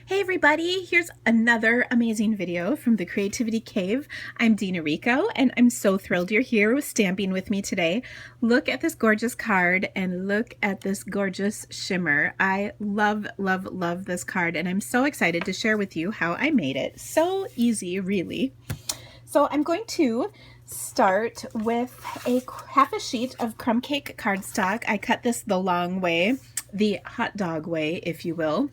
Hey everybody, here's another amazing video from the Creativity Cave. I'm Dina Rico and I'm so thrilled you're here with Stamping with me today. Look at this gorgeous card and look at this gorgeous shimmer. I love, love, love this card and I'm so excited to share with you how I made it. So easy, really. So I'm going to start with half a sheet of crumb cake cardstock. I cut this the long way, the hot dog way, if you will.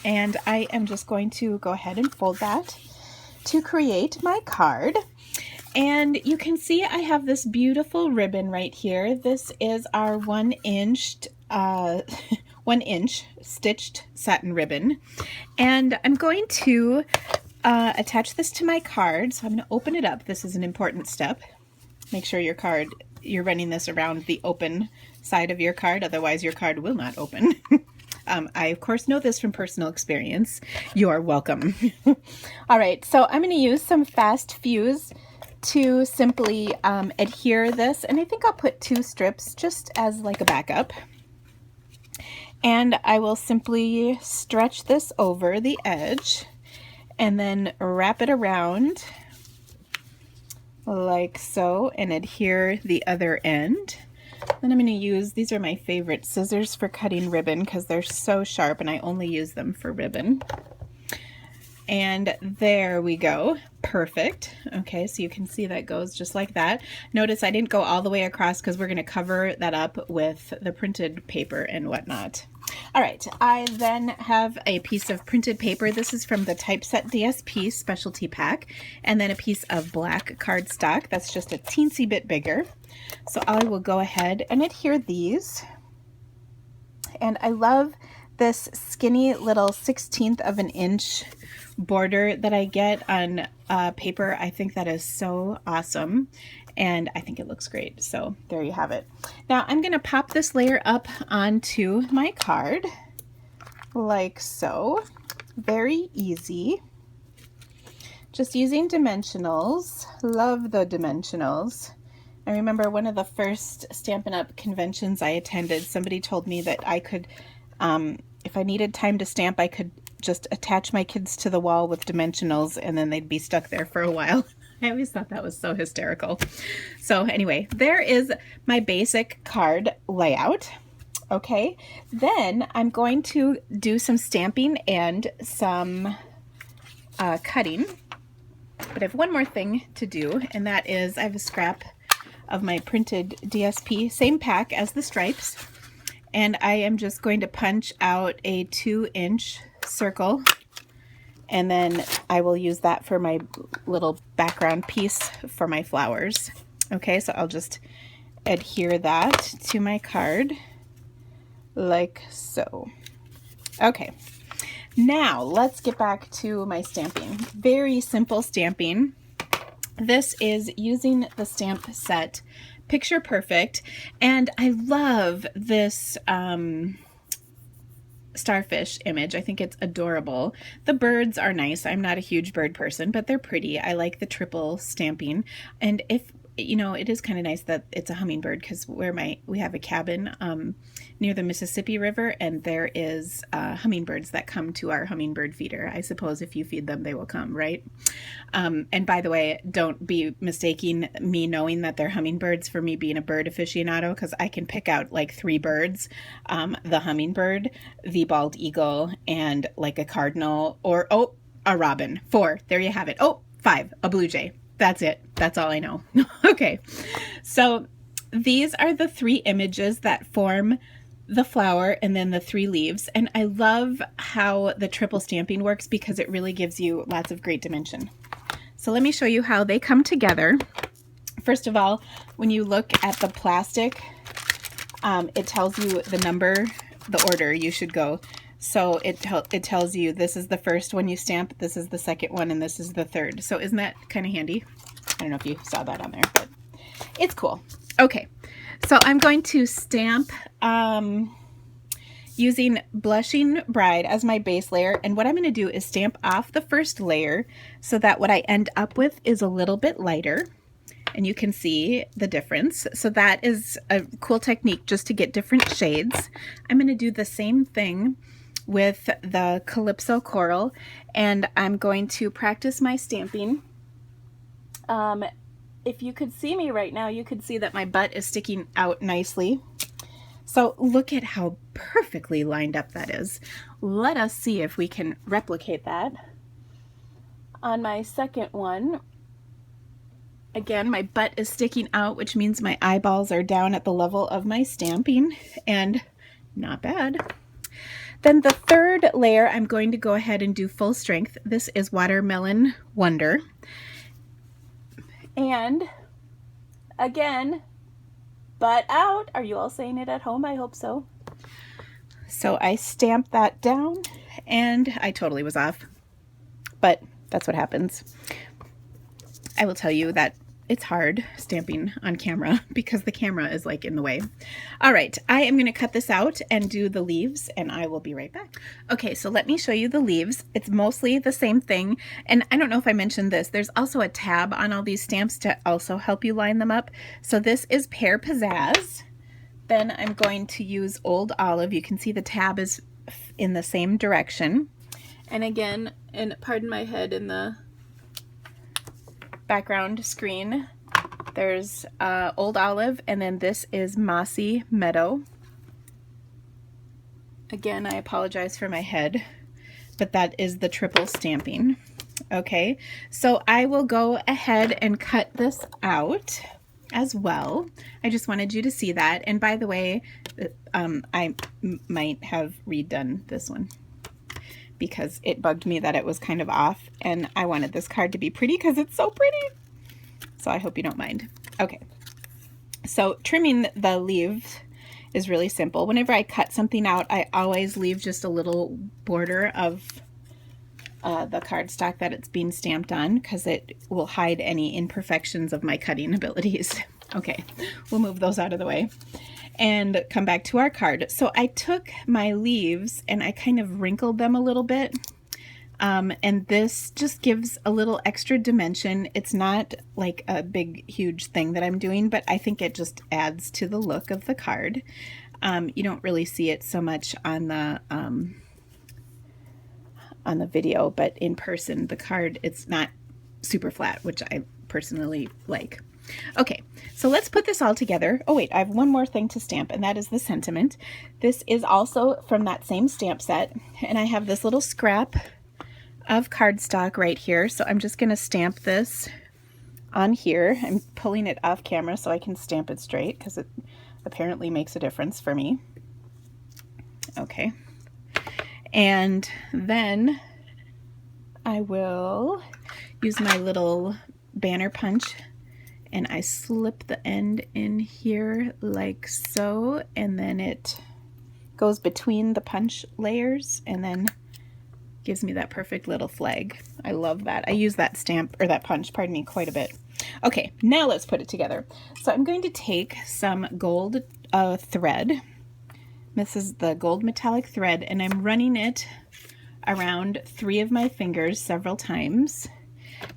And I am just going to go ahead and fold that to create my card. And you can see I have this beautiful ribbon right here. This is our 1 inch stitched satin ribbon. And I'm going to attach this to my card. So I'm going to open it up. This is an important step. Make sure you're running this around the open side of your card, otherwise your card will not open. I, of course, know this from personal experience. You're welcome. All right, so I'm going to use some fast fuse to simply adhere this, and I think I'll put 2 strips just as like a backup. And I will simply stretch this over the edge and then wrap it around like so and adhere the other end. Then I'm going to use, these are my favorite scissors for cutting ribbon because they're so sharp and I only use them for ribbon. And there we go. Perfect. Okay, so you can see that goes just like that. Notice I didn't go all the way across because we're going to cover that up with the printed paper and whatnot. All right, I then have a piece of printed paper. This is from the Typeset DSP specialty pack, and then a piece of black cardstock that's just a teensy bit bigger. So I will go ahead and adhere these. And I love this skinny little 1/16 of an inch border that I get on paper. I think that is so awesome and I think it looks great. So there you have it. Now I'm going to pop this layer up onto my card like so. Very easy. Just using dimensionals. Love the dimensionals. I remember one of the first Stampin' Up! Conventions I attended, somebody told me that I could, if I needed time to stamp, I could just attach my kids to the wall with dimensionals and then they'd be stuck there for a while. I always thought that was so hysterical. So anyway, there is my basic card layout. Okay, then I'm going to do some stamping and some cutting. But I have one more thing to do, and that is I have a scrap of my printed DSP, same pack as the stripes, and I am just going to punch out a 2-inch circle, and then I will use that for my little background piece for my flowers. Okay, so I'll just adhere that to my card like so. Okay, now let's get back to my stamping. Very simple stamping. This is using the stamp set Picture Perfect, and I love this starfish image. I think it's adorable. The birds are nice. I'm not a huge bird person, but they're pretty. I like the triple stamping, and if you know, it is kind of nice that it's a hummingbird because we have a cabin near the Mississippi River, and there is hummingbirds that come to our hummingbird feeder. I suppose if you feed them, they will come, right? And by the way, don't be mistaking me knowing that they're hummingbirds for me being a bird aficionado, because I can pick out like 3 birds, the hummingbird, the bald eagle, and like a cardinal, or a robin. 4, there you have it. 5, a blue jay. That's it. That's all I know. Okay, so these are the 3 images that form the flower and then the 3 leaves. And I love how the triple stamping works because it really gives you lots of great dimension. So let me show you how they come together. First of all, when you look at the plastic, it tells you the number, the order you should go. So it tells you this is the first one you stamp, this is the second one, and this is the third. So isn't that kind of handy? I don't know if you saw that on there, but it's cool. Okay, so I'm going to stamp using Blushing Bride as my base layer. And what I'm going to do is stamp off the first layer so that what I end up with is a little bit lighter. And you can see the difference. So that is a cool technique just to get different shades. I'm going to do the same thing with the Calypso Coral, and I'm going to practice my stamping. If you could see me right now, you could see that my butt is sticking out nicely. So look at how perfectly lined up that is. Let us see if we can replicate that on my second one. Again, my butt is sticking out, which means my eyeballs are down at the level of my stamping, and not bad. Then the third layer, I'm going to go ahead and do full strength. This is Watermelon Wonder. And again, butt out. Are you all saying it at home? I hope so. So I stamped that down, and I totally was off, but that's what happens. I will tell you that it's hard stamping on camera because the camera is like in the way. All right, I am going to cut this out and do the leaves, and I will be right back. Okay, so let me show you the leaves. It's mostly the same thing, and I don't know if I mentioned this. There's also a tab on all these stamps to also help you line them up. So this is Pear Pizzazz. Then I'm going to use Old Olive. You can see the tab is in the same direction. And again, and pardon my head in the background screen, there's Old Olive, and then this is Mossy Meadow. Again, I apologize for my head, but that is the triple stamping. Okay, so I will go ahead and cut this out as well. I just wanted you to see that. And by the way, I might have redone this one because it bugged me that it was kind of off, and I wanted this card to be pretty because it's so pretty. So I hope you don't mind. Okay, so trimming the leaves is really simple. Whenever I cut something out, I always leave just a little border of the cardstock that it's being stamped on, because it will hide any imperfections of my cutting abilities. Okay, we'll move those out of the way and come back to our card. So I took my leaves and I kind of wrinkled them a little bit. And this just gives a little extra dimension. It's not like a big, huge thing that I'm doing, but I think it just adds to the look of the card. You don't really see it so much on the video, but in person, the card, it's not super flat, which I personally like. Okay, so let's put this all together. Oh wait, I have one more thing to stamp, and that is the sentiment. This is also from that same stamp set, and I have this little scrap of cardstock right here, so I'm just going to stamp this on here. I'm pulling it off camera so I can stamp it straight because it apparently makes a difference for me. Okay, and then I will use my little banner punch, and I slip the end in here like so, and then it goes between the punch layers and then gives me that perfect little flag. I love that. I use that stamp, or that punch, pardon me, quite a bit. Okay, now let's put it together. So I'm going to take some gold thread. This is the gold metallic thread, and I'm running it around 3 of my fingers several times.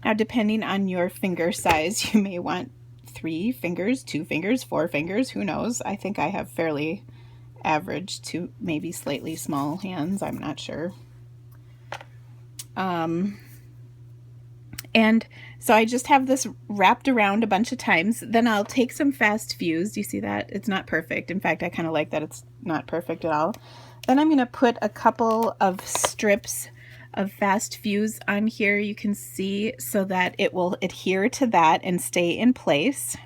Now, depending on your finger size, you may want 3 fingers, 2 fingers, 4 fingers, who knows? I think I have fairly average to maybe slightly small hands, I'm not sure. And so I just have this wrapped around a bunch of times. Then I'll take some fast fuse. Do you see that? It's not perfect. In fact, I kind of like that it's not perfect at all. Then I'm going to put a couple of strips of fast fuse on here, you can see, so that it will adhere to that and stay in place.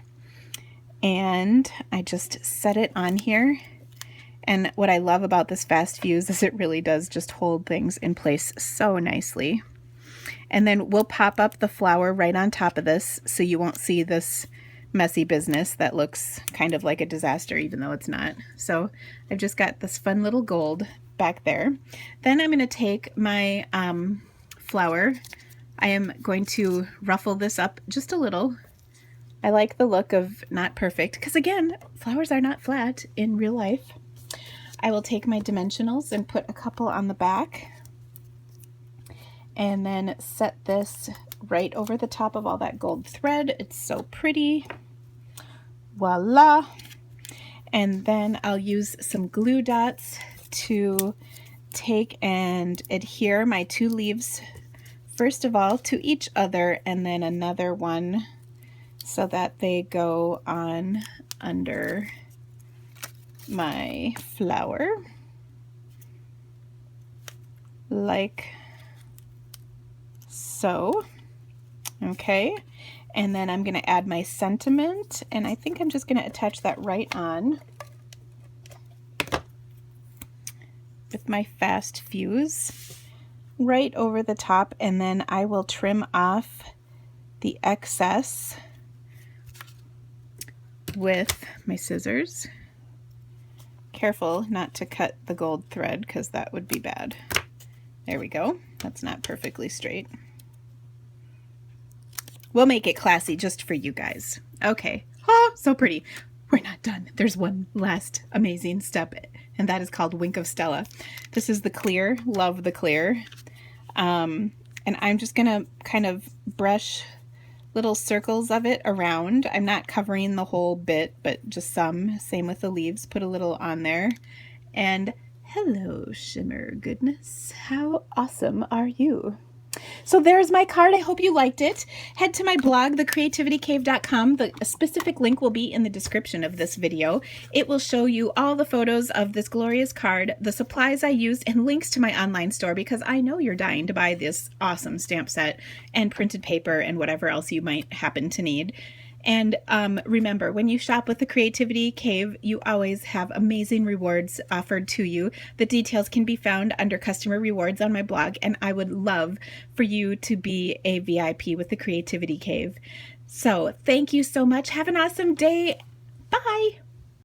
And I just set it on here. And what I love about this fast fuse is it really does just hold things in place so nicely. And then we'll pop up the flower right on top of this, so you won't see this messy business that looks kind of like a disaster, even though it's not. So I've just got this fun little gold back there. Then I'm going to take my flower. I am going to ruffle this up just a little. I like the look of not perfect, because again, flowers are not flat in real life. I will take my dimensionals and put a couple on the back, and then set this right over the top of all that gold thread. It's so pretty. Voila. And then I'll use some glue dots to take and adhere my 2 leaves first of all to each other, and then another one so that they go on under my flower like so. Okay, and then I'm going to add my sentiment, and I think I'm just going to attach that right on with my fast fuse right over the top, and then I will trim off the excess with my scissors. Careful not to cut the gold thread because that would be bad. There we go. That's not perfectly straight. We'll make it classy just for you guys. Okay. Oh, so pretty. We're not done. There's one last amazing step, and that is called Wink of Stella. This is the clear. Love the clear. And I'm just going to kind of brush little circles of it around. I'm not covering the whole bit, but just some. Same with the leaves. Put a little on there. And hello, shimmer goodness. How awesome are you? So there's my card. I hope you liked it. Head to my blog, thecreativitycave.com. The specific link will be in the description of this video. It will show you all the photos of this glorious card, the supplies I used, and links to my online store, because I know you're dying to buy this awesome stamp set and printed paper and whatever else you might happen to need. And remember, when you shop with the Creativity Cave, you always have amazing rewards offered to you. The details can be found under customer rewards on my blog, and I would love for you to be a VIP with the Creativity Cave. So thank you so much. Have an awesome day. Bye.